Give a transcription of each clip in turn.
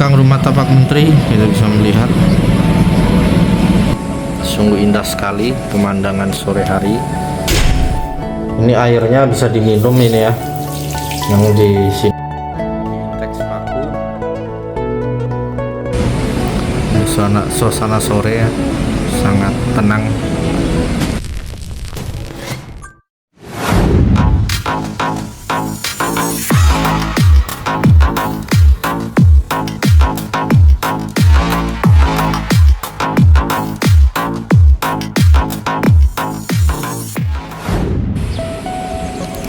belakang rumah tapak menteri kita bisa melihat sungguh indah sekali pemandangan sore hari. Ini airnya bisa diminum ini ya, yang di sini teks paku. Suasana sore ya, sangat tenang.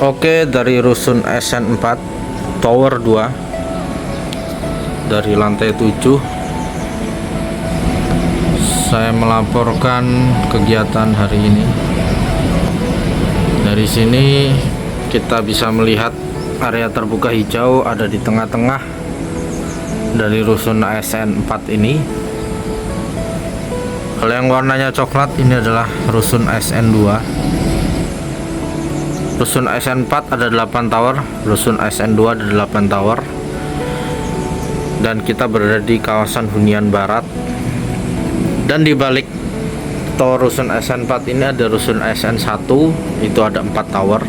Oke, dari rusun SN4 Tower 2 dari lantai 7 saya melaporkan kegiatan hari ini. Dari sini kita bisa melihat area terbuka hijau ada di tengah-tengah dari rusun SN4 ini. Kalau yang warnanya coklat ini adalah rusun SN2. Rusun SN4 ada 8 tower, rusun SN2 ada 8 tower, dan kita berada di kawasan hunian barat. Dan di balik tower rusun SN4 ini ada rusun SN1, itu ada 4 tower,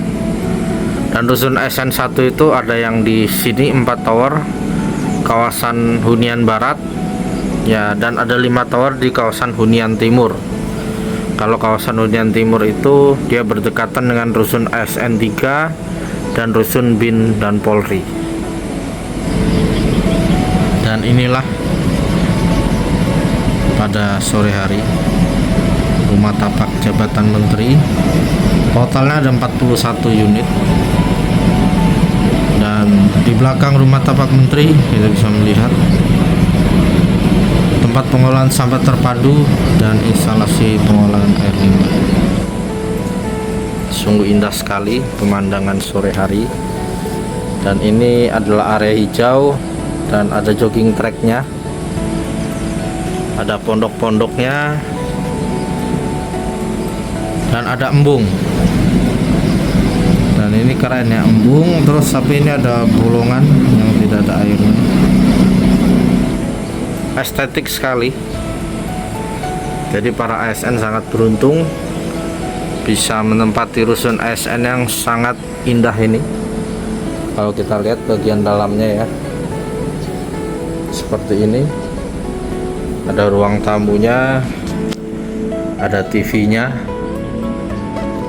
dan rusun SN1 itu ada yang di sini 4 tower, kawasan hunian barat ya, dan ada 5 tower di kawasan hunian timur. Kalau kawasan hunian timur itu dia berdekatan dengan rusun SN3 dan rusun BIN dan Polri. Dan inilah pada sore hari rumah tapak jabatan menteri. Totalnya ada 41 unit. Dan di belakang rumah tapak menteri kita bisa melihat tempat pengolahan sampah terpadu dan instalasi pengolahan air limbah. Sungguh indah sekali pemandangan sore hari. Dan ini adalah area hijau dan ada jogging tracknya, ada pondok-pondoknya, dan ada embung. Dan ini keren ya, embung terus, tapi ini ada bolongan yang tidak ada airnya. Estetik sekali. Jadi para ASN sangat beruntung bisa menempati rusun ASN yang sangat indah ini. Kalau kita lihat bagian dalamnya ya, seperti ini. Ada ruang tamunya, ada TV-nya,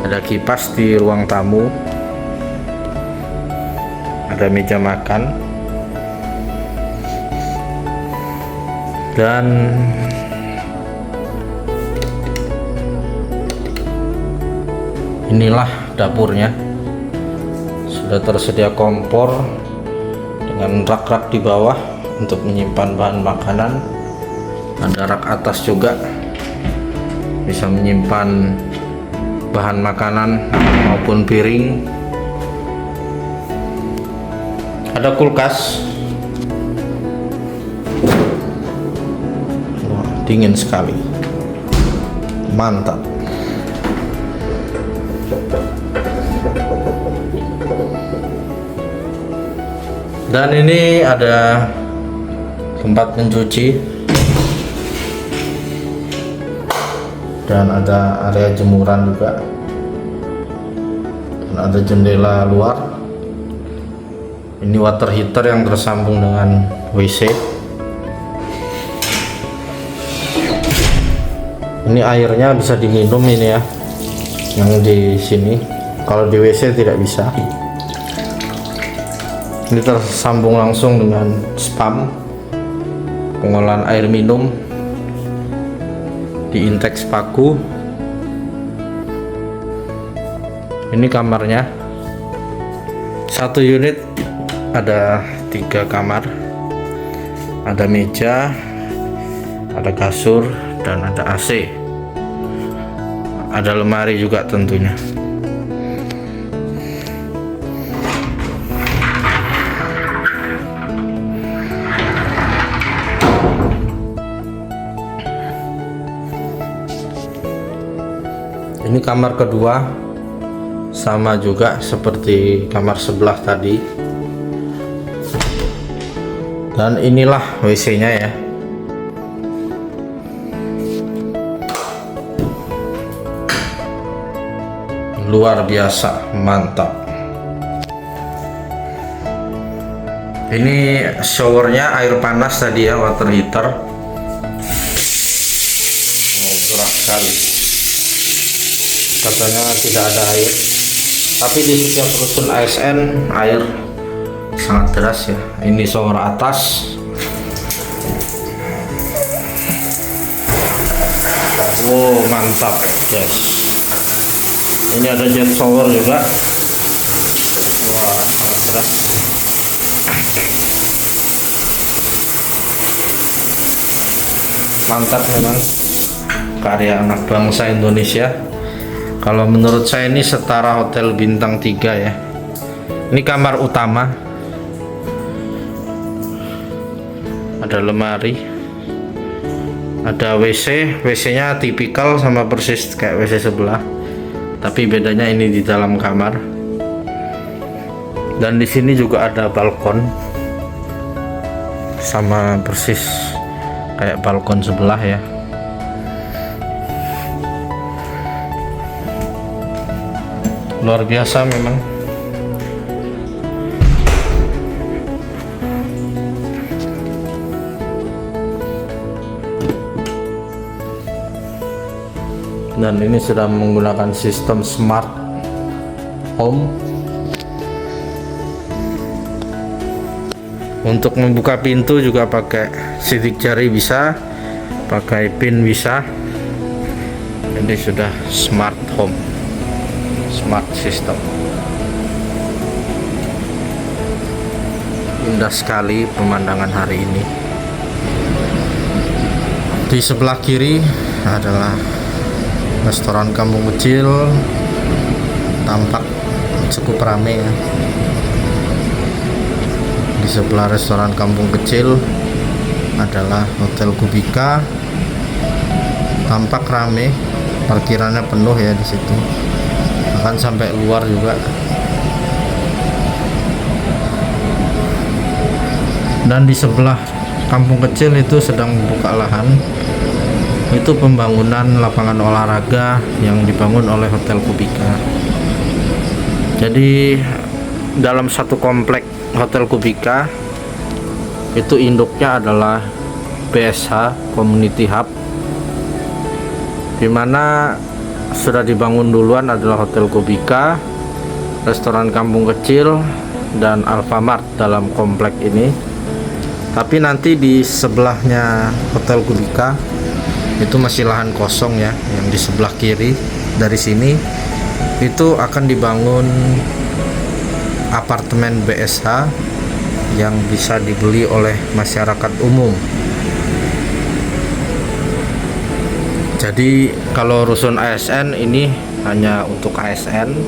ada kipas di ruang tamu, ada meja makan. Dan inilah dapurnya. Sudah tersedia kompor dengan rak-rak di bawah untuk menyimpan bahan makanan. Ada rak atas juga, bisa menyimpan bahan makanan maupun piring. Ada kulkas. Dingin sekali, mantap. Dan ini ada tempat mencuci dan ada area jemuran juga, dan ada jendela luar. Ini water heater yang tersambung dengan WC. Ini airnya bisa diminum ini ya, yang di sini. Kalau di WC tidak bisa. Ini tersambung langsung dengan spam, pengolahan air minum di intake paku. Ini kamarnya, satu unit ada 3 kamar, ada meja, ada kasur, dan ada AC, ada lemari juga tentunya. Ini kamar kedua, sama juga seperti kamar sebelah tadi. Dan inilah WC-nya ya. Luar biasa, mantap. Ini showernya air panas tadi ya, water heater. Murah sekali. Katanya tidak ada air, tapi di setiap rusun ASN air sangat deras ya. Ini shower atas. Wow, mantap guys. Ini ada jet shower juga. Wah, sangat deras. Mantap memang karya anak bangsa Indonesia. Kalau menurut saya ini setara hotel bintang 3 ya. Ini kamar utama. Ada lemari. Ada WC. WC-nya tipikal sama persis kayak WC sebelah. Tapi bedanya ini di dalam kamar. Dan di sini juga ada balkon. Sama persis kayak balkon sebelah ya. Luar biasa memang. Dan ini sudah menggunakan sistem smart home. Untuk membuka pintu juga pakai sidik jari bisa, pakai pin bisa. Jadi sudah smart home, smart system. Indah sekali pemandangan hari ini. Di sebelah kiri adalah restoran kampung kecil, tampak cukup ramai ya. Di sebelah restoran kampung kecil adalah Hotel Kubika, tampak ramai, parkirannya penuh ya di situ, bahkan sampai luar juga. Dan di sebelah kampung kecil itu sedang membuka lahan. Itu pembangunan lapangan olahraga yang dibangun oleh Hotel Kubika. Jadi dalam satu komplek Hotel Kubika itu induknya adalah BSH Community Hub, dimana sudah dibangun duluan adalah Hotel Kubika, restoran kampung kecil, dan Alfamart dalam komplek ini. Tapi nanti di sebelahnya Hotel Kubika itu masih lahan kosong ya, yang di sebelah kiri dari sini itu akan dibangun apartemen BSH yang bisa dibeli oleh masyarakat umum. Jadi kalau rusun ASN ini hanya untuk ASN,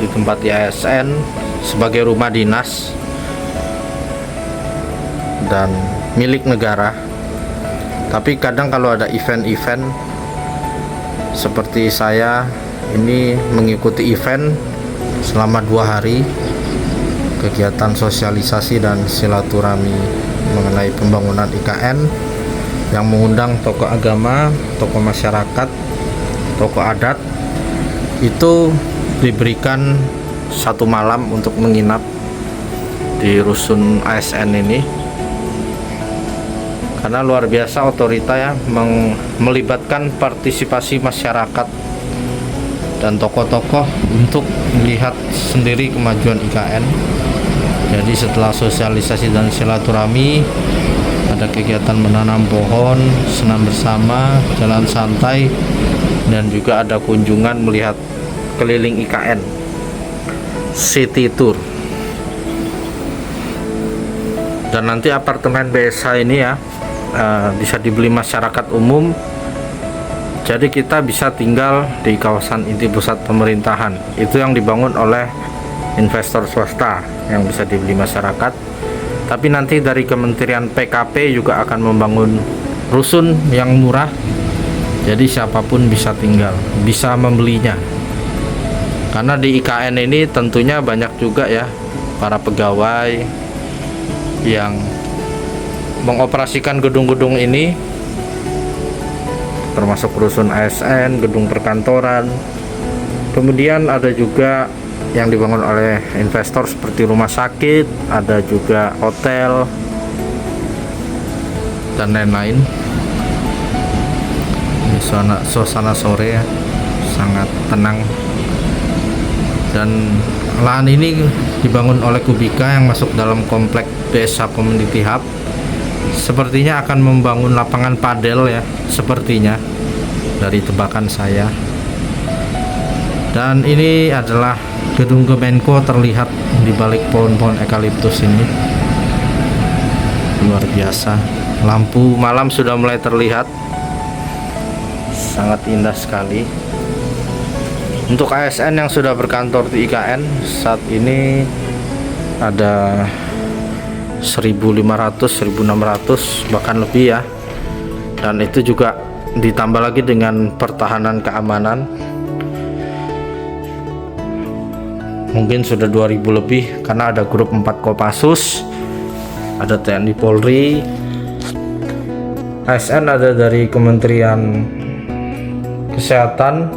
ditempati ASN sebagai rumah dinas dan milik negara. Tapi kadang kalau ada event-event seperti saya ini mengikuti event selama 2 hari, kegiatan sosialisasi dan silaturahmi mengenai pembangunan IKN yang mengundang tokoh agama, tokoh masyarakat, tokoh adat, itu diberikan 1 malam untuk menginap di rusun ASN ini. Karena luar biasa otorita ya, melibatkan partisipasi masyarakat dan tokoh-tokoh untuk melihat sendiri kemajuan IKN. Jadi setelah sosialisasi dan silaturahmi, ada kegiatan menanam pohon, senam bersama, jalan santai, dan juga ada kunjungan melihat keliling IKN, city tour. Dan nanti apartemen BSH ini ya bisa dibeli masyarakat umum. Jadi kita bisa tinggal di kawasan inti pusat pemerintahan. Itu yang dibangun oleh investor swasta yang bisa dibeli masyarakat. Tapi nanti dari Kementerian PKP juga akan membangun rusun yang murah. Jadi siapapun bisa tinggal, bisa membelinya. Karena di IKN ini tentunya banyak juga ya para pegawai yang mengoperasikan gedung-gedung ini, termasuk rusun ASN, gedung perkantoran. Kemudian ada juga yang dibangun oleh investor seperti rumah sakit, ada juga hotel dan lain-lain. Ini suasana sore ya, sangat tenang. Dan lahan ini dibangun oleh Kubika yang masuk dalam komplek Desa Community Hub. Sepertinya akan membangun lapangan padel ya, sepertinya dari tebakan saya. Dan ini adalah gedung Kemenko terlihat di balik pohon-pohon eukaliptus ini. Luar biasa. Lampu malam sudah mulai terlihat. Sangat indah sekali. Untuk ASN yang sudah berkantor di IKN saat ini ada 1.500, 1.600 bahkan lebih ya. Dan itu juga ditambah lagi dengan pertahanan keamanan. Mungkin sudah 2.000 lebih karena ada grup 4 Kopassus, ada TNI Polri, ASN ada dari Kementerian Kesehatan,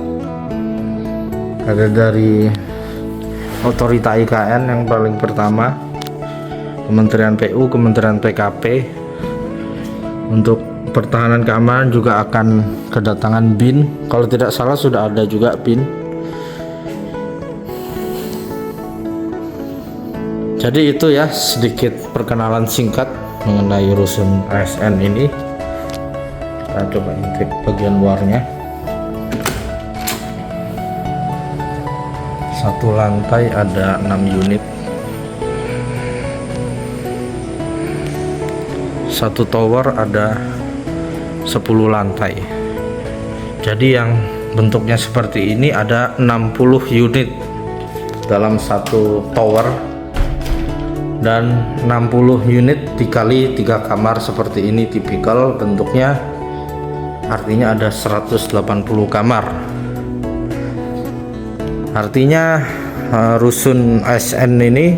ada dari Otorita IKN yang paling pertama, Kementerian PU, Kementerian PKP. Untuk pertahanan keamanan juga akan kedatangan BIN, kalau tidak salah sudah ada juga BIN. Jadi itu ya sedikit perkenalan singkat mengenai rusun ASN ini. Kita coba intip bagian luarnya. Satu lantai ada 6 unit. Satu tower ada 10 lantai. Jadi yang bentuknya seperti ini ada 60 unit dalam satu tower. Dan 60 unit dikali 3 kamar seperti ini tipikal bentuknya, artinya ada 180 kamar. Artinya rusun ASN ini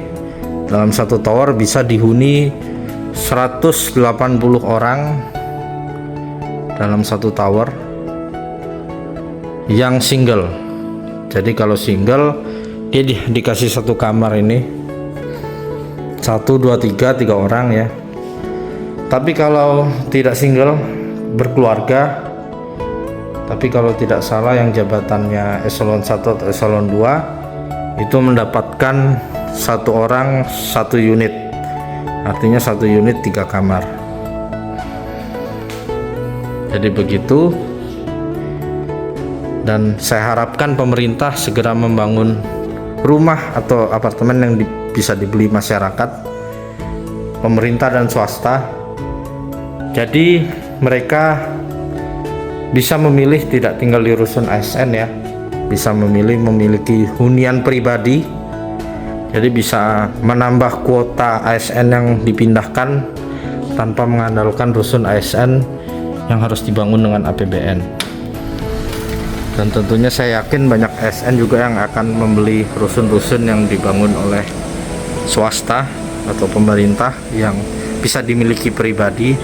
dalam satu tower bisa dihuni 180 orang dalam satu tower yang single. Jadi kalau single dia dikasih satu kamar ini 1, 2, 3 orang ya. Tapi kalau tidak single berkeluarga, tapi kalau tidak salah yang jabatannya eselon 1 atau eselon 2 itu mendapatkan satu orang satu unit, artinya satu unit 3 kamar. Jadi begitu. Dan saya harapkan pemerintah segera membangun rumah atau apartemen yang bisa dibeli masyarakat, pemerintah dan swasta. Jadi mereka bisa memilih tidak tinggal di rusun ASN ya, bisa memilih memiliki hunian pribadi. Jadi bisa menambah kuota ASN yang dipindahkan tanpa mengandalkan rusun ASN yang harus dibangun dengan APBN. Dan tentunya saya yakin banyak ASN juga yang akan membeli rusun-rusun yang dibangun oleh swasta atau pemerintah yang bisa dimiliki pribadi.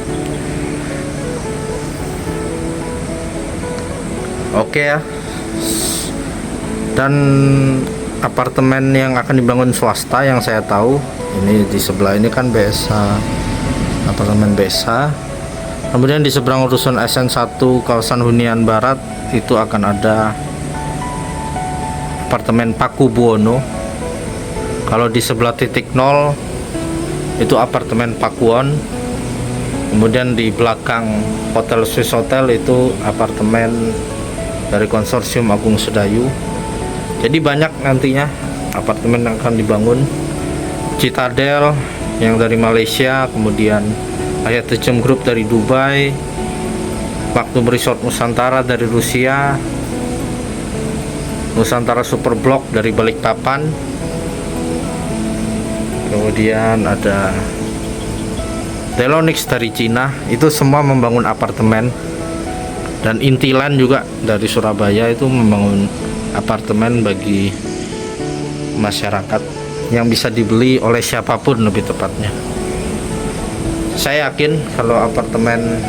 Oke ya. Dan apartemen yang akan dibangun swasta yang saya tahu ini di sebelah ini kan BSA, apartemen BSA. Kemudian di seberang rusun ASN 1 kawasan hunian barat itu akan ada apartemen Paku Buwono. Kalau di sebelah titik 0 itu apartemen Pakuwon. Kemudian di belakang Hotel Swiss Hotel itu apartemen dari konsorsium Agung Sedayu. Jadi banyak nantinya apartemen yang akan dibangun. Citadel yang dari Malaysia, kemudian Hayatejem Group dari Dubai, Maktum Resort Nusantara dari Rusia, Nusantara Superblock dari Balikpapan, kemudian ada Telonix dari Cina. Itu semua membangun apartemen. Dan Intiland juga dari Surabaya itu membangun apartemen bagi masyarakat yang bisa dibeli oleh siapapun lebih tepatnya. Saya yakin kalau apartemen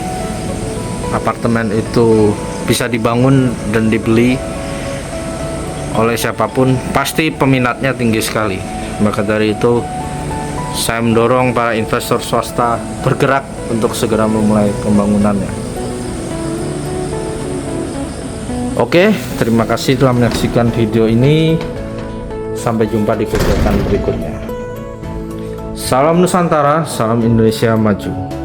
itu bisa dibangun dan dibeli oleh siapapun, pasti peminatnya tinggi sekali. Maka dari itu saya mendorong para investor swasta bergerak untuk segera memulai pembangunannya. Oke, terima kasih telah menyaksikan video ini. Sampai jumpa di kegiatan berikutnya. Salam Nusantara, salam Indonesia maju.